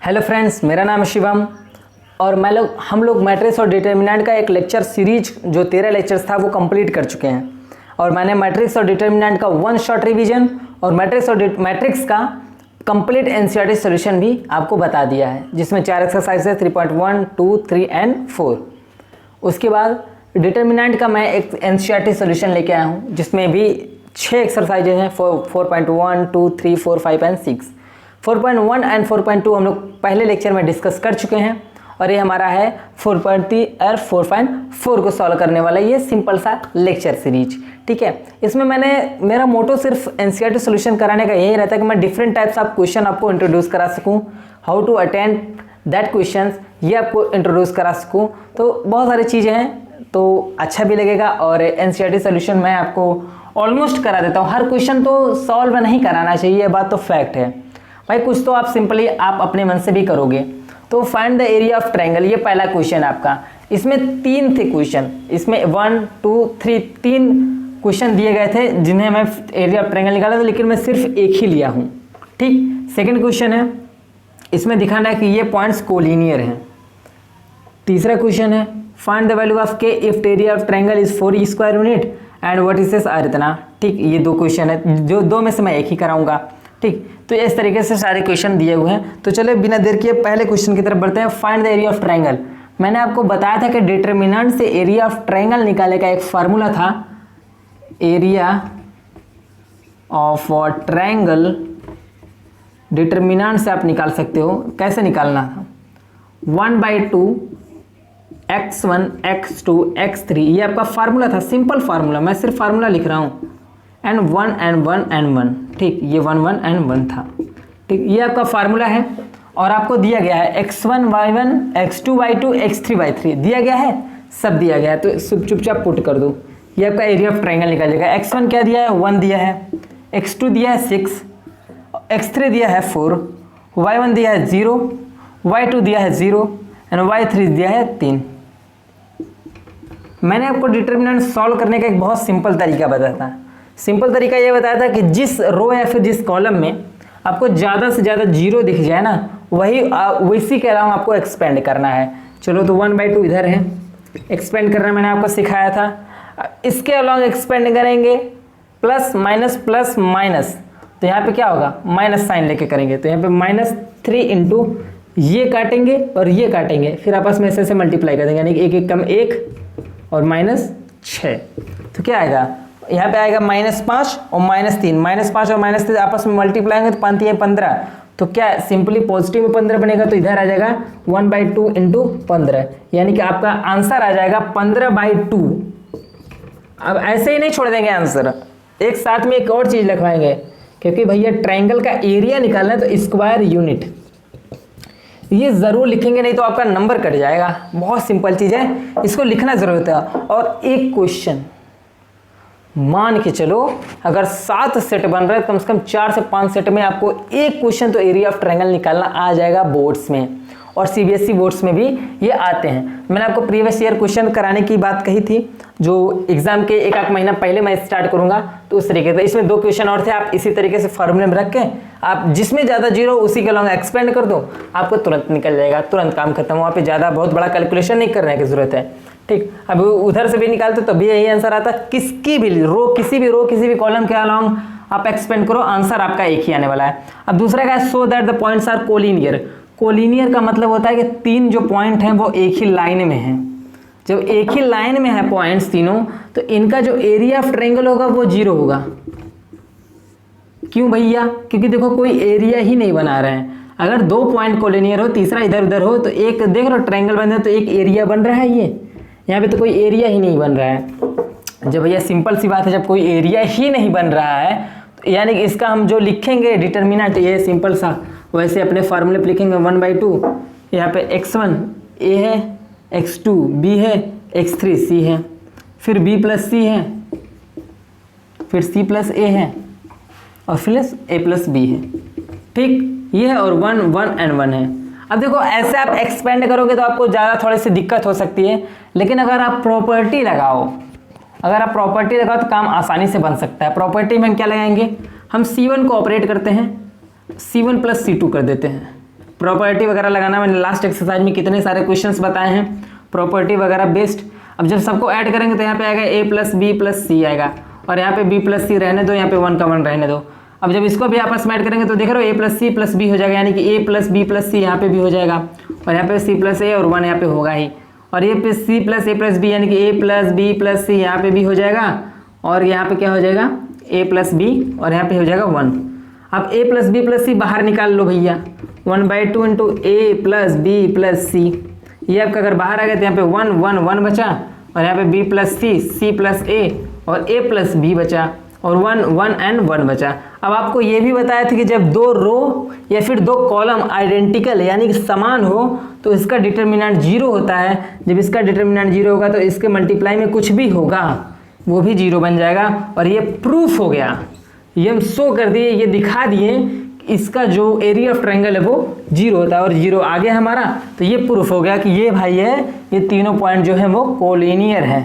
Hello friends, मेरा नाम है शिवम और हम लोग मैट्रिक्स और डिटर्मिनेंट का एक लेक्चर सीरीज जो 13 लेक्चर्स था वो कंप्लीट कर चुके हैं। और मैंने मैट्रिक्स और डिटर्मिनेंट का वन शॉट रिवीजन और मैट्रिक्स का कंप्लीट एनसीईआरटी सॉल्यूशन भी आपको बता दिया है, जिसमें 4 एक्सरसाइज है 3.1, 2, 3 एंड 4। उसके बाद डिटर्मिनेंट का मैं एक एनसीईआरटी सॉल्यूशन लेके आया हूँ, जिसमें भी 6 एक्सरसाइजेज हैं 4.1, 2, 3, 4, 5 एंड 6। 4.1 एंड 4.2 हम लोग पहले लेक्चर में डिस्कस कर चुके हैं और ये हमारा है 4.3 और 4.4 को सॉल्व करने वाला ये सिंपल सा लेक्चर सीरीज। ठीक है, इसमें मेरा मोटो सिर्फ एनसीईआरटी सॉल्यूशन कराने का यही रहता है कि मैं डिफरेंट टाइप्स ऑफ क्वेश्चन आपको इंट्रोड्यूस करा सकूं, how to attend that questions ये आपको इंट्रोड्यूस करा सकूं। तो बहुत सारी चीज़ें हैं, तो अच्छा भी लगेगा। और एनसीईआरटी सॉल्यूशन मैं आपको ऑलमोस्ट करा देता हूँ। हर क्वेश्चन तो सॉल्व नहीं कराना चाहिए, ये बात तो फैक्ट है भाई। कुछ तो आप सिंपली आप अपने मन से भी करोगे। तो find the area of triangle, ये पहला क्वेश्चन आपका। इसमें 3 थे क्वेश्चन, इसमें 1, 2, 3 3 क्वेश्चन दिए गए थे जिन्हें मैं एरिया ऑफ ट्रायंगल निकाला था, लेकिन मैं सिर्फ एक ही लिया हूँ। ठीक, सेकंड क्वेश्चन है, इसमें दिखाना है कि ये पॉइंट्स कोलिनियर हैं। तीसरा क्वेश्चन है find the value of k if area of triangle is 4 square unit and what is r इतना। ठीक, ये 2 क्वेश्चन है, जो 2 में से मैं एक ही कराऊंगा। ठीक, तो इस तरीके से सारे क्वेश्चन दिए हुए हैं। तो चलिए बिना देर किए पहले क्वेश्चन की तरफ बढ़ते हैं। Find the area of triangle. मैंने आपको बताया था कि डिटरमिनेंट से एरिया ऑफ ट्रायंगल निकालने का एक फार्मूला था, एरिया ऑफ ट्रायंगल डिटरमिनेंट से आप निकाल सकते हो। कैसे निकालना था, 1/2 x1 x2 x3, ये आपका फार्मूला था, सिंपल फार्मूला। मैं सिर्फ फार्मूला लिख रहा हूँ, एंड 1 एंड 1 एंड 1। ठीक, ये 1 1 एंड 1 था। ठीक, ये आपका फार्मूला है और आपको दिया गया है x1 y1 x2 y2 x3 y3 दिया गया है, सब दिया गया है। तो चुपचाप पुट कर दो, ये आपका एरिया ऑफ ट्रायंगल निकल जाएगा। x1 क्या दिया है, 1 दिया है, x2 दिया है 6, x3 दिया है 4, y1 दिया है 0, y2 दिया है 0 एंड y3 दिया है 3। मैंने आपको डिटरमिनेंट सॉल्व करने का एक बहुत सिंपल तरीका बताया था। सिंपल तरीका ये बताया था कि जिस रो या फिर जिस कॉलम में आपको ज़्यादा से ज़्यादा 0 दिख जाए ना, वैसी के अलावा आपको एक्सपेंड करना है। चलो, तो 1/2 इधर है, एक्सपेंड करना मैंने आपको सिखाया था। इसके अलावा एक्सपेंड करेंगे प्लस माइनस, तो यहाँ पे क्या होगा, माइनस साइन लेके करेंगे। तो यहाँ पे -3 इंटू ये काटेंगे और ये काटेंगे, फिर आपस में ऐसे मल्टीप्लाई कर देंगे, यानी कि 1 1 कम 1 और -6। तो क्या आएगा, यहाँ पे आएगा -5 और -3, -5 और -3 आपस में मल्टीप्लाई होंगे तो 5 3 15। तो क्या सिंपली पॉजिटिव में 15 बनेगा, तो इधर आ जाएगा 1/2 इंटू 15, यानी कि आपका आंसर आ जाएगा 15/2। अब ऐसे ही नहीं छोड़ देंगे आंसर, एक साथ में एक और चीज़ लिखवाएंगे, क्योंकि भैया ट्रायंगल का एरिया निकालना है तो स्क्वायर यूनिट ये ज़रूर लिखेंगे, नहीं तो आपका नंबर कट जाएगा। बहुत सिंपल चीज़ है, इसको लिखना ज़रूरत है। और एक क्वेश्चन मान के चलो, अगर 7 सेट बन रहे हैं, कम से कम 4 से 5 सेट में आपको एक क्वेश्चन तो एरिया ऑफ ट्रायंगल निकालना आ जाएगा बोर्ड्स में, और सीबीएसई बोर्ड्स में भी ये आते हैं। मैंने आपको प्रीवियस ईयर क्वेश्चन कराने की बात कही थी, जो एग्जाम के 1 महीना पहले मैं स्टार्ट करूंगा, तो उस तरीके से इसमें 2 क्वेश्चन और थे। आप इसी तरीके से फार्मूले में रख के आप जिसमें ज़्यादा 0 उसी के लॉन्ग एक्सपेंड कर दो, आपको तुरंत निकल जाएगा, तुरंत काम खत्म। वहाँ पे ज़्यादा बहुत बड़ा कैलकुलेशन नहीं करने की जरूरत है। ठीक, अब उधर से भी निकालते तो भी यही आंसर आता, किसी भी कॉलम के अलॉन्ग आप एक्सपेंड करो, आंसर आपका एक ही आने वाला है। अब दूसरा क्या है, so that the points are collinear. Collinear का मतलब होता है कि 3 जो पॉइंट हैं वो एक ही लाइन में हैं। जब एक ही लाइन में है पॉइंट्स तीनों, तो इनका जो एरिया ऑफ ट्रायंगल होगा वो 0 होगा। क्यों भैया, क्योंकि देखो कोई एरिया ही नहीं बना रहे हैं। अगर 2 पॉइंट कोलिनियर हो, तीसरा इधर उधर हो, तो एक देख लो ट्रायंगल बन रहा है तो एक एरिया बन रहा है। ये यहाँ पे तो कोई एरिया ही नहीं बन रहा है। जब भैया सिंपल सी बात है, जब कोई एरिया ही नहीं बन रहा है, तो यानी कि इसका हम जो लिखेंगे डिटरमिनेंट, ये सिंपल सा वैसे अपने फार्मूले पे लिखेंगे 1/2। यहाँ पे x1 a है, x2 b है, x3 c है, फिर b + c है, फिर c + a है, और फिर a + b है। ठीक, ये है, और 1 1 एंड 1 है। अब देखो ऐसे आप एक्सपेंड करोगे तो आपको ज़्यादा थोड़ी सी दिक्कत हो सकती है, लेकिन अगर आप प्रॉपर्टी लगाओ तो काम आसानी से बन सकता है। प्रॉपर्टी में हम क्या लगाएंगे, हम C1 को ऑपरेट करते हैं, C1 + C2 कर देते हैं। प्रॉपर्टी वगैरह लगाना मैंने लास्ट एक्सरसाइज में कितने सारे क्वेश्चंस बताए हैं, प्रॉपर्टी वगैरह बेस्ड। अब जब सबको ऐड करेंगे तो यहाँ पे आएगा a प्लस बी प्लस सी आएगा, और यहाँ पे b प्लस सी रहने दो, यहाँ पे 1 का 1 रहने दो। अब जब इसको भी आपस में ऐड करेंगे तो देख रहे हो a plus c plus b हो जाएगा, यानी कि a plus b plus c यहाँ पे भी हो जाएगा, और यहाँ पे c प्लस ए और 1 यहाँ पे होगा ही, और ये पे c प्लस ए प्लस बी यानी कि a plus b plus c यहाँ पे भी हो जाएगा, और यहाँ पे क्या हो जाएगा a प्लस बी और यहाँ पे हो जाएगा 1। अब a प्लस बी प्लस सी बाहर निकाल लो भैया, 1/2 इंटू ए प्लस बी प्लस सी, ये आपका अगर बाहर आ गया तो यहाँ पे 1 1 1 बचा, और यहाँ पे b प्लस सी प्लस ए और a प्लस बी बचा, और 1 1 एंड 1 बचा। अब आपको ये भी बताया था कि जब दो रो या फिर दो कॉलम आइडेंटिकल यानी कि समान हो तो इसका डिटर्मिनेंट 0 होता है। जब इसका डिटर्मिनेंट 0 होगा तो इसके मल्टीप्लाई में कुछ भी होगा वो भी 0 बन जाएगा, और ये प्रूफ हो गया, ये हम शो कर दिए, ये दिखा दिए इसका जो एरिया ऑफ ट्रायंगल है वो 0 होता है, और 0 आ गया हमारा, तो ये प्रूफ हो गया कि ये भाई है, ये तीनों पॉइंट जो है वो कोलिनियर है।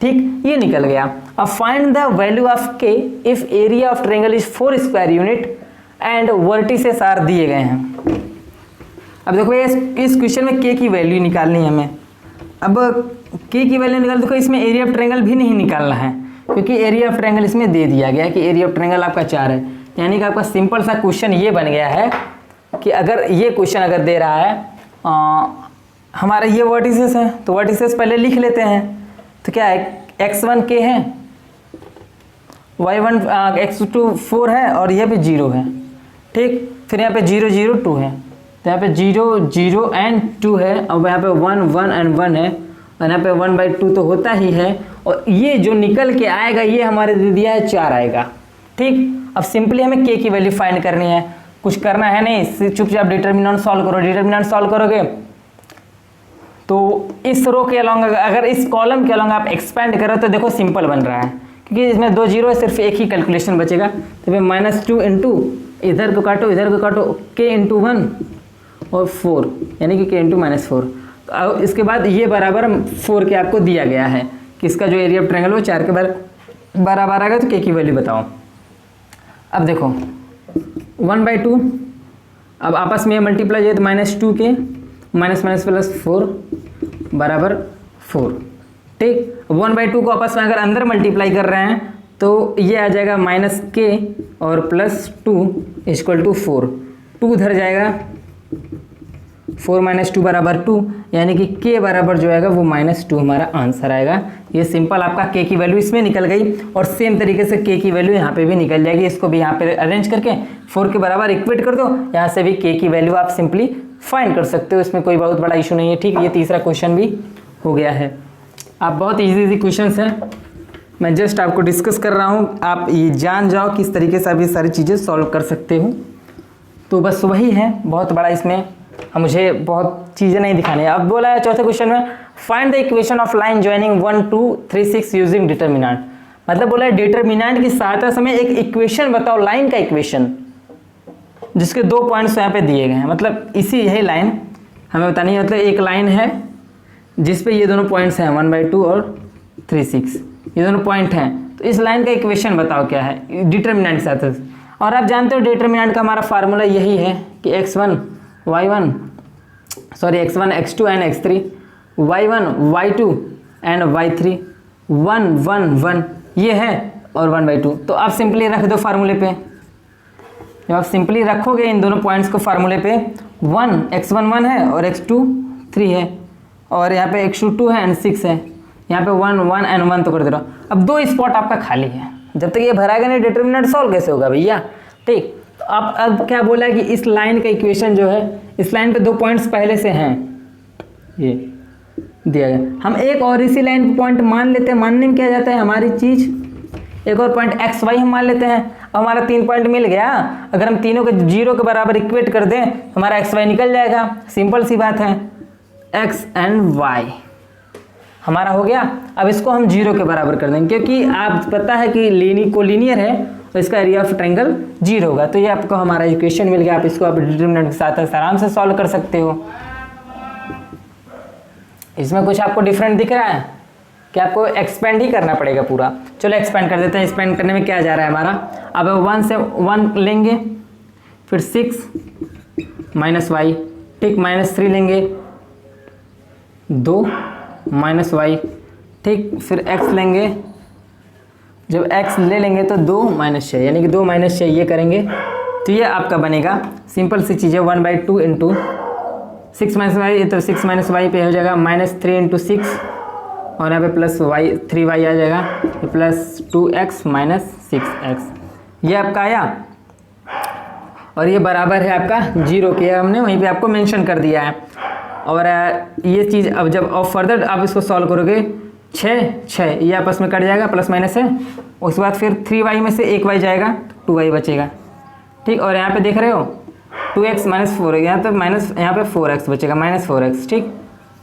ठीक, ये निकल गया। अब find the value of k if area of triangle is 4 square unit and vertices are दिए गए हैं। अब देखो इस क्वेश्चन में k की वैल्यू निकालनी है हमें। अब k की वैल्यू निकाल, देखो इसमें एरिया ऑफ ट्रायंगल भी नहीं निकालना है क्योंकि एरिया ऑफ ट्रायंगल इसमें दे दिया गया है कि एरिया ऑफ ट्रायंगल आपका 4 है, यानी कि आपका सिंपल सा क्वेश्चन ये बन गया है कि अगर ये क्वेश्चन अगर दे रहा है हमारा ये वर्टिसेस है तो वर्टिसेस पहले लिख लेते हैं। तो क्या है, x1 k है, y1 x2 4 है, और ये भी 0 है। ठीक, फिर यहाँ पे 0 0 2 है, तो यहाँ पे 0 0 एंड 2 है, और यहाँ पे 1 1 एंड 1 है, और यहाँ पे 1/2 तो होता ही है, और ये जो निकल के आएगा ये हमारे दे दिया है 4 आएगा। ठीक, अब सिंपली हमें k की वैल्यू फाइंड करनी है, कुछ करना है नहीं, चुपचाप डिटर्मिनेंट सॉल्व करो। डिटर्मिनेंट सॉल्व करोगे तो इस रो के अलॉन्ग, अगर इस कॉलम के अलॉन्ग आप एक्सपेंड करो तो देखो सिंपल बन रहा है, क्योंकि इसमें 2 0 है, सिर्फ एक ही कैलकुलेशन बचेगा। तो फिर -2 इंटू इधर को काटो इधर को काटो, k इंटू 1 और 4 यानी कि k इंटू -4। तो इसके बाद ये बराबर 4 के आपको दिया गया है कि इसका जो एरिया ऑफ ट्रायंगल वो 4 के बराबर आ गया, तो k की वैल्यू बताओ। अब देखो 1/2, अब आपस में मल्टीप्लाई है तो -2k -+ 4 बराबर 4। ठीक, 1/2 को आपस में अगर अंदर मल्टीप्लाई कर रहे हैं तो ये आ जाएगा -k और +2 = 4, 2 उधर जाएगा, 4 - 2 बराबर 2, यानी कि k बराबर जो आएगा वो -2 हमारा आंसर आएगा। ये सिंपल आपका k की वैल्यू इसमें निकल गई, और सेम तरीके से k की वैल्यू यहाँ पे भी निकल जाएगी। इसको भी यहाँ पे अरेंज करके 4 के बराबर इक्वेट कर दो, यहाँ से भी k की वैल्यू आप सिंपली फाइंड कर सकते हो, इसमें कोई बहुत बड़ा इशू नहीं है। ठीक, ये तीसरा क्वेश्चन भी हो गया है। आप बहुत इजी क्वेश्चंस हैं, मैं जस्ट आपको डिस्कस कर रहा हूँ, आप ये जान जाओ किस तरीके से आप ये सारी चीज़ें सॉल्व कर सकते हो। तो बस वही है, बहुत बड़ा इसमें मुझे बहुत चीज़ें नहीं दिखानी है। अब बोला है चौथे क्वेश्चन में find the equation of line joining 1 2 3 6 using determinant. मतलब बोला है डिटर्मिनेंट की सहायता से हमें एक इक्वेशन बताओ, लाइन का इक्वेशन जिसके 2 पॉइंट्स यहाँ पे दिए गए हैं। मतलब यही लाइन हमें बतानी है, मतलब एक लाइन है जिस पे ये दोनों पॉइंट्स हैं 1/2 और 3 6, ये दोनों पॉइंट हैं, तो इस लाइन का इक्वेशन बताओ क्या है डिटर्मिनेंट के साथ। और आप जानते हो डिटर्मिनेंट का हमारा फार्मूला यही है कि x1 x2 and x3, y1 y2 and y3, 1 1 1 ये है, और 1/2। तो आप सिंपली रख दो फार्मूले पे। जब आप सिंपली रखोगे इन दोनों पॉइंट्स को फार्मूले पे, x1 1 है और x2 3 है, और यहाँ पे x2 2 है एंड 6 है, यहाँ पे 1 1 एंड 1 तो कर दे रहा हूँ। अब 2 स्पॉट आपका खाली है, जब तक ये भराएगा नहीं डिटर्मिनेंट सॉल्व कैसे होगा भैया। ठीक, तो आप अब क्या बोला है कि इस लाइन का इक्वेशन जो है, इस लाइन पे 2 पॉइंट्स पहले से हैं, ये दिया गया। हम एक और इसी लाइन पे पॉइंट मान लेते हैं, मानने में क्या जाता है हमारी चीज़, एक और पॉइंट एक्स वाई हम मान लेते हैं। अब हमारा 3 पॉइंट मिल गया, अगर हम तीनों को 0 के बराबर इक्वेट कर दें तो हमारा एक्स वाई निकल जाएगा। सिंपल सी बात है, एक्स एंड वाई हमारा हो गया। अब इसको हम 0 के बराबर कर देंगे, क्योंकि आप पता है कि कोलिनियर है तो इसका एरिया ऑफ ट्रायंगल 0 होगा। तो ये आपको हमारा इक्वेशन मिल गया। आप इसको आप डिटरमिनेंट के साथ आराम से सॉल्व कर सकते हो। इसमें कुछ आपको डिफरेंट दिख रहा है कि आपको एक्सपेंड ही करना पड़ेगा पूरा। चलो एक्सपेंड कर देते हैं। एक्सपेंड करने में क्या जा रहा है हमारा, अब 1 से 1 लेंगे, फिर 6 - y ठीक, -3 लेंगे 2 माइनस वाई, ठीक, फिर x लेंगे, जब x ले लेंगे तो 2 माइनस 6, यानी कि 2 माइनस 6 ये करेंगे तो ये आपका बनेगा सिंपल सी चीज़ है 1/2 इंटू 6 माइनस वाई, तो 6 माइनस वाई पे हो जाएगा -3 इंटू 6 और यहाँ पे प्लस वाई 3y आ जाएगा, प्लस 2x माइनस 6x, ये आपका आया और ये बराबर है आपका 0 के, हमने वहीं पे आपको मेंशन कर दिया है। और ये चीज़ अब जब और फर्दर आप इसको सॉल्व करोगे 6 ये आपस में कट जाएगा, प्लस माइनस है, उसके बाद फिर 3y में से 1y जाएगा, 2y बचेगा, ठीक, और यहाँ पे देख रहे हो 2x माइनस 4, यहाँ तो माइनस, यहाँ पे 4x बचेगा, -4x, ठीक,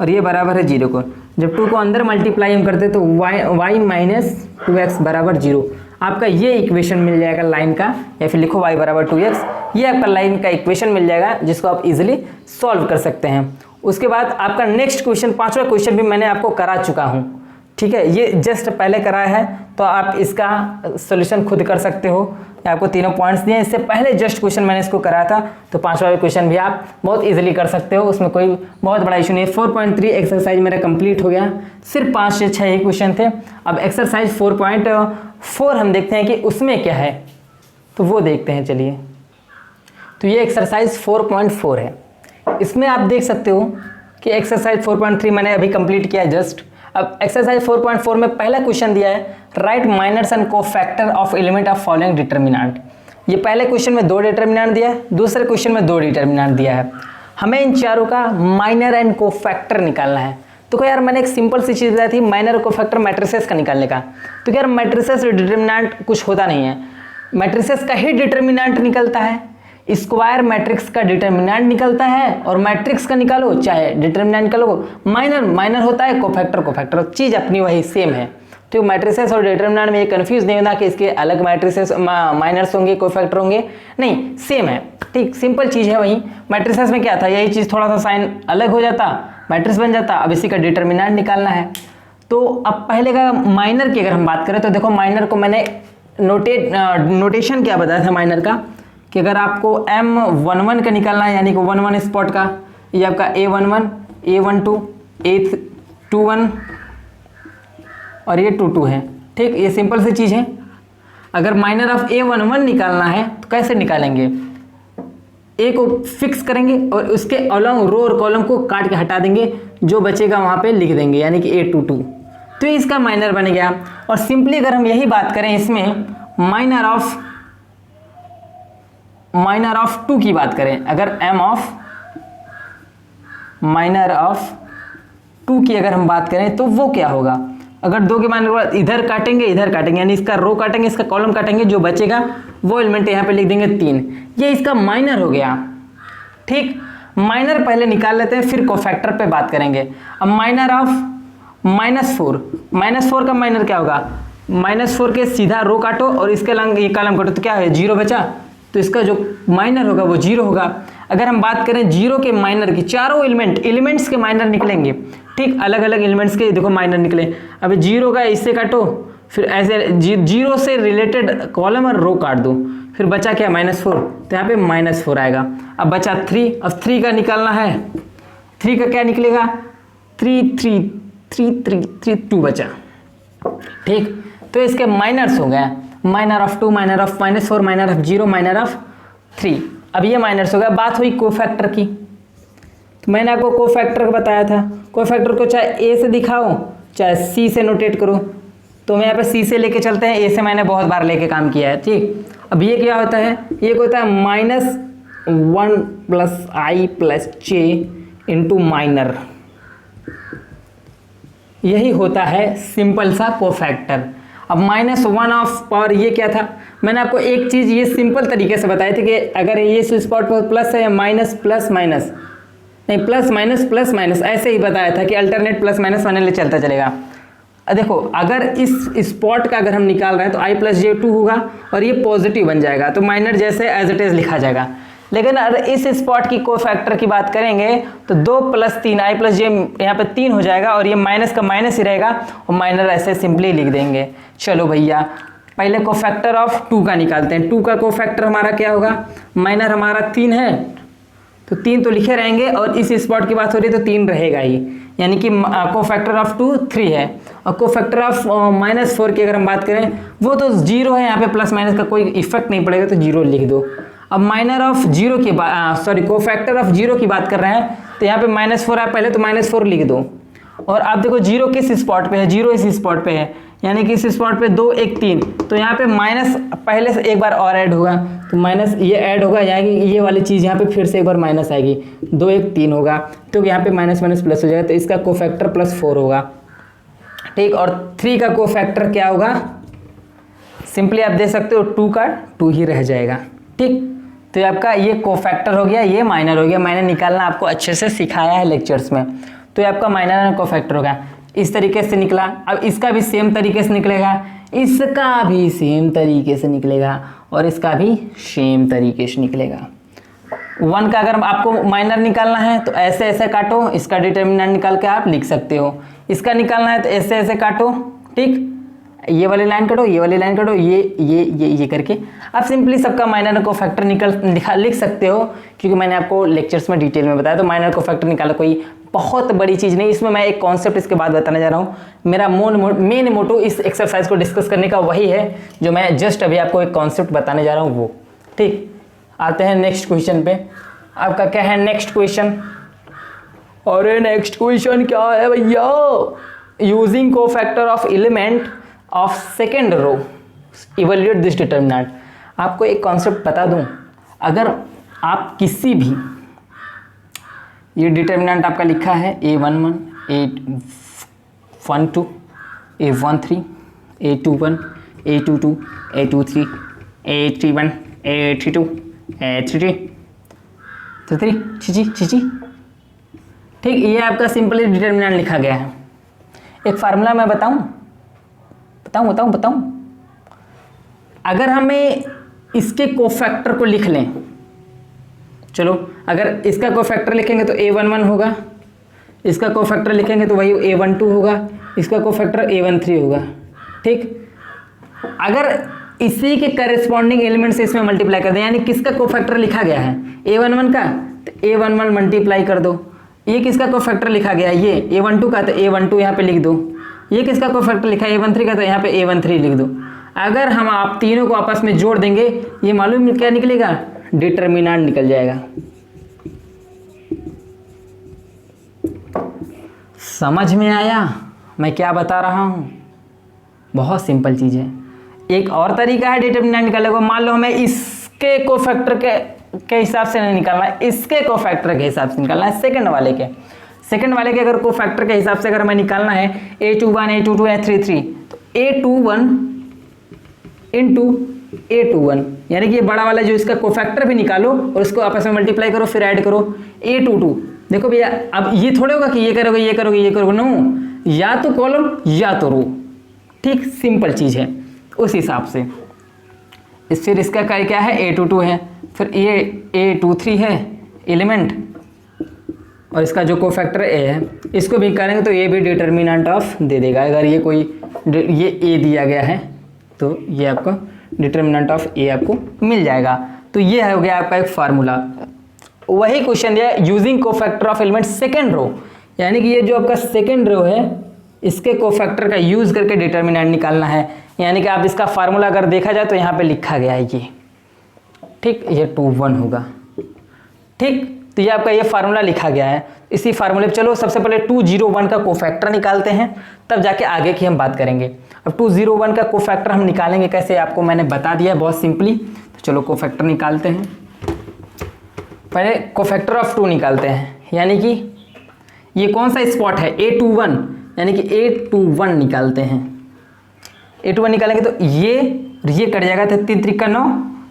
और ये बराबर है 0 को। जब 2 को अंदर मल्टीप्लाई हम करते तो y माइनस 2x बराबर 0, आपका ये इक्वेशन मिल जाएगा लाइन का, या फिर लिखो y बराबर 2x, ये आपका लाइन का इक्वेशन मिल जाएगा जिसको आप इजीली सॉल्व कर सकते हैं। उसके बाद आपका नेक्स्ट क्वेश्चन, 5वां क्वेश्चन भी मैंने आपको करा चुका हूँ, ठीक है, ये जस्ट पहले कराया है तो आप इसका सॉल्यूशन खुद कर सकते हो, आपको तीनों पॉइंट्स दिए, इससे पहले जस्ट क्वेश्चन मैंने इसको कराया था, तो 5वां क्वेश्चन भी आप बहुत इजीली कर सकते हो, उसमें कोई बहुत बड़ा इशू नहीं है। 4.3 एक्सरसाइज मेरा कंप्लीट हो गया, सिर्फ 5 से 6 ही क्वेश्चन थे। अब एक्सरसाइज 4.4 हम देखते हैं कि उसमें क्या है, तो वो देखते हैं, चलिए। तो ये एक्सरसाइज 4.4 है, इसमें आप देख सकते हो कि एक्सरसाइज 4.3 मैंने अभी कंप्लीट किया है जस्ट। अब एक्सरसाइज 4.4 में पहला क्वेश्चन दिया है, write minors and cofactor of element of following determinant. ये पहले क्वेश्चन में 2 डिटर्मिनेंट दिया है, दूसरे क्वेश्चन में 2 डिटर्मिनेंट दिया है, हमें इन चारों का माइनर एंड कोफैक्टर निकालना है। तो क्या यार, मैंने एक सिंपल सी चीज़ बताई थी माइनर और कोफैक्टर मैट्रिसेस का निकालने का, तो क्या यार मैट्रिसेस डिटर्मिनेंट कुछ होता नहीं है, मैट्रिसेस का ही डिटर्मिनेंट निकलता है, स्क्वायर मैट्रिक्स का डिटर्मिनेंट निकलता है, और मैट्रिक्स का निकालो चाहे डिटर्मिनेंट निकालो, माइनर होता है, कोफैक्टर चीज़ अपनी वही सेम है। तो मैट्रिसेस और डिटर्मिनेंट में ये कंफ्यूज नहीं होना कि इसके अलग मैट्रिसेस माइनर्स होंगे, कोफैक्टर होंगे, नहीं, सेम है, ठीक, सिंपल चीज़ है। वही मैट्रिसेस में क्या था, यही चीज़ थोड़ा सा साइन अलग हो जाता, मैट्रिक्स बन जाता। अब इसी का डिटर्मिनेंट निकालना है, तो अब पहले का माइनर की अगर हम बात करें तो देखो, माइनर को मैंने नोटेशन क्या बताया था माइनर का, कि अगर आपको M11 का निकालना है, यानी कि 11 स्पॉट का, ये आपका A11, A12, A21 और ये 22 है, ठीक, ये सिंपल सी चीज़ है। अगर माइनर ऑफ A11 निकालना है तो कैसे निकालेंगे, ए को फिक्स करेंगे और उसके अलॉन्ग रो और कॉलम को काट के हटा देंगे, जो बचेगा वहाँ पे लिख देंगे, यानी कि A22, तो इसका माइनर बन गया। और सिंपली अगर हम यही बात करें इसमें माइनर ऑफ 2 की बात करें, अगर M ऑफ माइनर ऑफ 2 की अगर हम बात करें तो वो क्या होगा, अगर 2 के माइनर के बाद इधर काटेंगे, यानी इसका रो काटेंगे, इसका कॉलम काटेंगे, जो बचेगा वो एलिमेंट यहाँ पे लिख देंगे 3, ये इसका माइनर हो गया, ठीक। माइनर पहले निकाल लेते हैं, फिर कोफैक्टर पे बात करेंगे। अब माइनर ऑफ -4 का माइनर क्या होगा, -4 के सीधा रो काटो और इसके लंग ये कॉलम काटो, तो क्या है, 0 बचा, तो इसका जो माइनर होगा वो 0 होगा। अगर हम बात करें 0 के माइनर की, चारों एलिमेंट्स के माइनर निकलेंगे, ठीक, अलग अलग एलिमेंट्स के देखो माइनर निकले। अब 0 का इससे काटो, फिर ऐसे 0 से रिलेटेड कॉलम और रो काट दो, फिर बचा क्या, -4, तो यहाँ पे -4 आएगा। अब बचा 3, अब 3 का निकालना है, 3 का क्या निकलेगा, 2 बचा, ठीक। तो इसके माइनर्स हो गए, minor of 2, minor of -4, minor of 0, minor of 3। अब ये माइनर्स हो गया। बात हुई कोफैक्टर की, तो मैंने आपको कोफैक्टर बताया था, कोफैक्टर को चाहे ए से दिखाओ चाहे सी से नोटेट करो, तो मैं यहाँ पे सी से लेके चलते हैं, ए से मैंने बहुत बार लेके काम किया है, ठीक। अब ये क्या होता है, ये होता है -1 + i + j इंटू माइनर, यही होता है सिंपल सा कोफैक्टर। अब -1 ऑफ पावर ये क्या था, मैंने आपको एक चीज़ ये सिंपल तरीके से बताई थी कि अगर ये स्पॉट पर प्लस है या माइनस प्लस माइनस, नहीं प्लस माइनस ऐसे ही बताया था कि अल्टरनेट प्लस माइनस बनने ले चलता चलेगा। देखो, अगर इस स्पॉट का अगर हम निकाल रहे हैं तो i + j 2 होगा और ये पॉजिटिव बन जाएगा, तो माइनर जैसे एज इट इज लिखा जाएगा। लेकिन अगर इस स्पॉट की कोफैक्टर की बात करेंगे तो 2 + 3 i + j यहाँ पे 3 हो जाएगा और ये माइनस का माइनस ही रहेगा और माइनर ऐसे सिंपली लिख देंगे। चलो भैया, पहले कोफैक्टर ऑफ 2 का निकालते हैं। 2 का कोफैक्टर हमारा क्या होगा, माइनर हमारा 3 है तो 3 तो लिखे रहेंगे, और इस स्पॉट की बात हो रही है तो 3 रहेगा ही, यानी कि कोफैक्टर ऑफ 2 3 है। और कोफैक्टर ऑफ -4 की अगर हम बात करें वो तो 0 है, यहाँ पे प्लस माइनस का कोई इफेक्ट नहीं पड़ेगा तो 0 लिख दो। अब माइनर ऑफ 0 की कोफैक्टर ऑफ 0 की बात कर रहे हैं तो यहाँ पे -4 है, पहले तो -4 लिख दो। और आप देखो 0 किस स्पॉट पे है, 0 इस स्पॉट पे है, यानी कि इस स्पॉट पे 2 1 3, तो यहाँ पे माइनस पहले से एक बार और ऐड होगा, तो माइनस ये ऐड होगा, यानी ये वाली चीज़ यहाँ पे फिर से एक बार माइनस आएगी, 2 1 3 होगा, तो यहाँ पे माइनस माइनस प्लस हो जाएगा, तो इसका कोफैक्टर +4 होगा। ठीक, और 3 का कोफैक्टर क्या होगा, सिंपली आप दे सकते हो 2 का 2 ही रह जाएगा। ठीक, तो आपका ये कोफैक्टर हो गया, ये माइनर हो गया। मैंने निकालना आपको अच्छे से सिखाया है लेक्चर्स में, तो ये आपका माइनर एंड कोफैक्टर होगा। इस तरीके से निकला। अब इसका भी सेम तरीके से निकलेगा, इसका भी सेम तरीके से निकलेगा, और इसका भी सेम तरीके से निकलेगा। 1 का अगर आपको माइनर निकालना है तो ऐसे ऐसे काटो, इसका डिटर्मिनेंट निकाल के आप लिख सकते हो। इसका निकालना है तो ऐसे ऐसे काटो, ठीक, ये वाली लाइन काटो, ये वाली लाइन काटो, ये करके आप सिंपली सबका माइनर कोफैक्टर लिख सकते हो, क्योंकि मैंने आपको लेक्चर्स में डिटेल में बताया। तो माइनर कोफैक्टर निकालो, कोई बहुत बड़ी चीज़ नहीं, इसमें मैं एक कॉन्सेप्ट इसके बाद बताने जा रहा हूँ। मेरा मेन मोटो इस एक्सरसाइज को डिस्कस करने का वही है, जो मैं जस्ट अभी आपको एक कॉन्सेप्ट बताने जा रहा हूँ वो। ठीक, आते हैं नेक्स्ट क्वेश्चन पे। आपका क्या है नेक्स्ट क्वेश्चन? और नेक्स्ट क्वेश्चन क्या है भैया? Using cofactor of element of second row evaluate this determinant. आपको एक कॉन्सेप्ट बता दूं, अगर आप किसी भी, ये डिटर्मिनेंट आपका लिखा है A11 A12 A13 A21 A22 A23 A31 A32 A33 छी। ठीक, ये आपका सिंपली डिटर्मिनेंट लिखा गया है। एक फार्मूला मैं बताऊं? अगर हमें इसके कोफैक्टर को लिख लें, चलो अगर इसका कोफैक्टर लिखेंगे तो A11 होगा, इसका कोफैक्टर लिखेंगे तो वही A12 होगा, इसका कोफैक्टर A13 होगा। ठीक, अगर इसी के करस्पॉन्डिंग एलिमेंट से इसमें मल्टीप्लाई कर दें, यानी किसका कोफैक्टर लिखा गया है A11 का, तो A11 मल्टीप्लाई कर दो। ये किसका कोफैक्टर लिखा गया है, ये A12 का, तो A12 यहाँ पे लिख दो। ये किसका कोफैक्टर लिखा है A13 का, तो यहाँ पे A13 लिख दो। अगर हम आप तीनों को आपस में जोड़ देंगे, ये मालूम क्या निकलेगा? डिटर्मिनेंट निकल जाएगा। समझ में आया मैं क्या बता रहा हूँ? बहुत सिंपल चीज़ है। एक और तरीका है डिटर्मिनेंट निकालने को। मान लो हमें इसके कोफैक्टर के हिसाब से नहीं निकालना है, इसके कोफैक्टर के हिसाब से निकालना है, सेकंड वाले के अगर कोफैक्टर के हिसाब से अगर हमें निकालना है A21 A22 A33, तो A21 इंटू A21, यानी कि ये बड़ा वाला जो इसका कोफैक्टर भी निकालो और उसको आपस में मल्टीप्लाई करो, फिर ऐड करो A22। देखो भैया, अब ये थोड़े होगा कि ये करोगे, नो, या तो कॉलम या तो रो। ठीक, सिंपल चीज़ है। उस हिसाब से फिर इसका क्या है A22 है, फिर ये A23 है एलिमेंट, और इसका जो कोफैक्टर A है, इसको भी करेंगे तो ये भी डिटर्मिनेंट ऑफ दे देगा। अगर ये कोई ये A दिया गया है तो ये आपका डिटर्मिनेंट ऑफ A आपको मिल जाएगा। तो ये हो गया आपका एक फार्मूला। वही क्वेश्चन दिया using cofactor of element second row, यानी कि ये जो आपका सेकेंड रो है, इसके कोफैक्टर का यूज करके डिटर्मिनेंट निकालना है। यानी कि आप इसका फार्मूला अगर देखा जाए तो यहाँ पे लिखा गया है ये, ठीक, ये 21 होगा। ठीक, तो ये आपका ये फार्मूला लिखा गया है। इसी फार्मूले पे चलो सबसे पहले 201 का कोफैक्टर निकालते हैं, तब जाके आगे की हम बात करेंगे। अब 201 का कोफैक्टर हम निकालेंगे कैसे, आपको मैंने बता दिया है बहुत सिंपली। तो चलो कोफैक्टर निकालते हैं। पहले कोफैक्टर ऑफ 2 निकालते हैं, यानी कि ये कौन सा स्पॉट है A21, यानी कि A21 निकालते हैं। A21 निकालेंगे तो ये कट जाएगा, तो 3 3 का 9,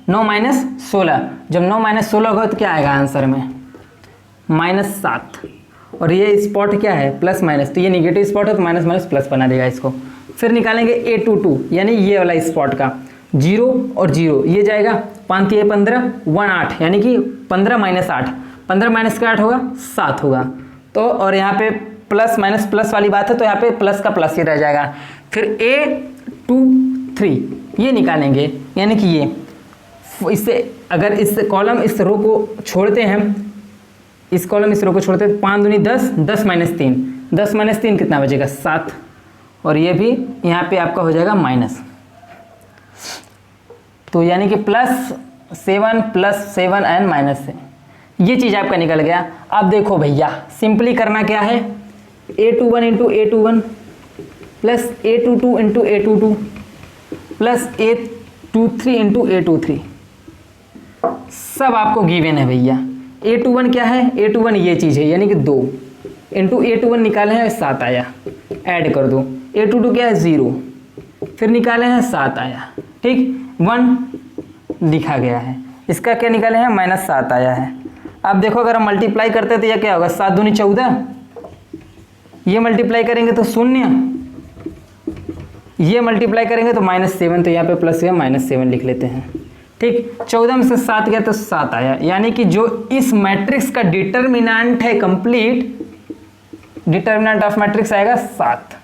9 माइनस 16, जब 9 माइनस 16 होगा तो क्या आएगा आंसर में? -7। और ये स्पॉट क्या है? प्लस माइनस, तो ये निगेटिव स्पॉट है तो माइनस माइनस प्लस बना देगा इसको। फिर निकालेंगे A22, यानी ये वाला स्पॉट का 0 और 0, ये जाएगा 5 3 15 1 8, यानी कि 15 माइनस 8, 15 माइनस का 8 होगा 7 होगा। तो और यहाँ पे प्लस माइनस प्लस वाली बात है, तो यहाँ पे प्लस का प्लस ही रह जाएगा। फिर A23 ये निकालेंगे, यानी कि ये इससे अगर इस कॉलम इस रो को छोड़ते हैं इस कॉलम इस रो को छोड़ते 5 दूनी 10, 10 माइनस 3, 10 माइनस 3 कितना बचेगा 7, और ये भी यहाँ पे आपका हो जाएगा माइनस। तो यानी कि +7 एंड माइनस से ये चीज़ आपका निकल गया। अब देखो भैया सिंपली करना क्या है, a21 into a21 plus a22 into a22 plus a23 into a23 सब आपको गिवन है भैया। a21 क्या है, a21 ये चीज़ है यानी कि 2 इंटू a21 निकाले हैं 7 आया, ऐड कर दो। a22 क्या है 0, फिर निकाले हैं 7 आया, ठीक 1 लिखा गया है। इसका क्या निकाले हैं -7 आया है। अब देखो अगर हम मल्टीप्लाई करते तो यह क्या होगा 7 दूनी 14, ये मल्टीप्लाई करेंगे तो 0, ये मल्टीप्लाई करेंगे तो -7, तो यहाँ पे प्लस है -7 लिख लेते हैं, ठीक। 14 में से 7 गया तो 7 आया, यानी कि जो इस मैट्रिक्स का डिटर्मिनेंट है कंप्लीट, डिटर्मिनेंट ऑफ मैट्रिक्स आएगा 7।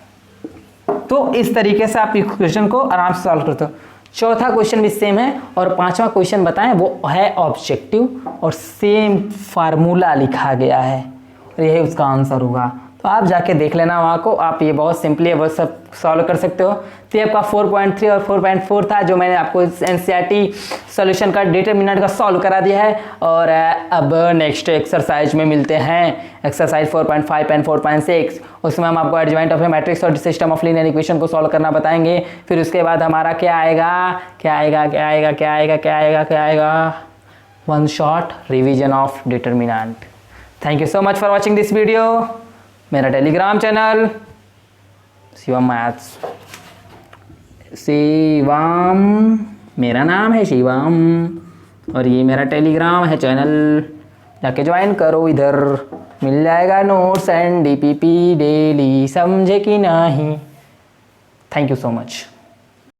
तो इस तरीके से आप इक्वेशन को आराम से सॉल्व करते हो। चौथा क्वेश्चन भी सेम है और पांचवा क्वेश्चन बताएं वो है ऑब्जेक्टिव और सेम फार्मूला लिखा गया है और यही उसका आंसर होगा। तो आप जाके देख लेना वहाँ को, आप ये बहुत सिंपली है, बहुत सब सॉल्व कर सकते हो। तो ये आपका 4.3 और 4.4 था जो मैंने आपको एनसीईआरटी सॉल्यूशन का डिटरमिनेंट का सॉल्व करा दिया है। और अब नेक्स्ट एक्सरसाइज में मिलते हैं, एक्सरसाइज 4.5 एंड 4.6। उसमें हम आपको एडजॉइंट ऑफ ए मैट्रिक्स और सिस्टम ऑफ लीनियर इक्वेशन को सॉल्व करना बताएंगे। फिर उसके बाद हमारा क्या आएगा, one shot revision of determinant. Thank you so much for watching this video. मेरा Telegram channel Shivam maths, Shivam मेरा नाम है शिवम और ये मेरा टेलीग्राम है चैनल, जाके ज्वाइन करो, इधर मिल जाएगा नोट्स एंड डीपीपी डेली, समझे कि नहीं। Thank you so much.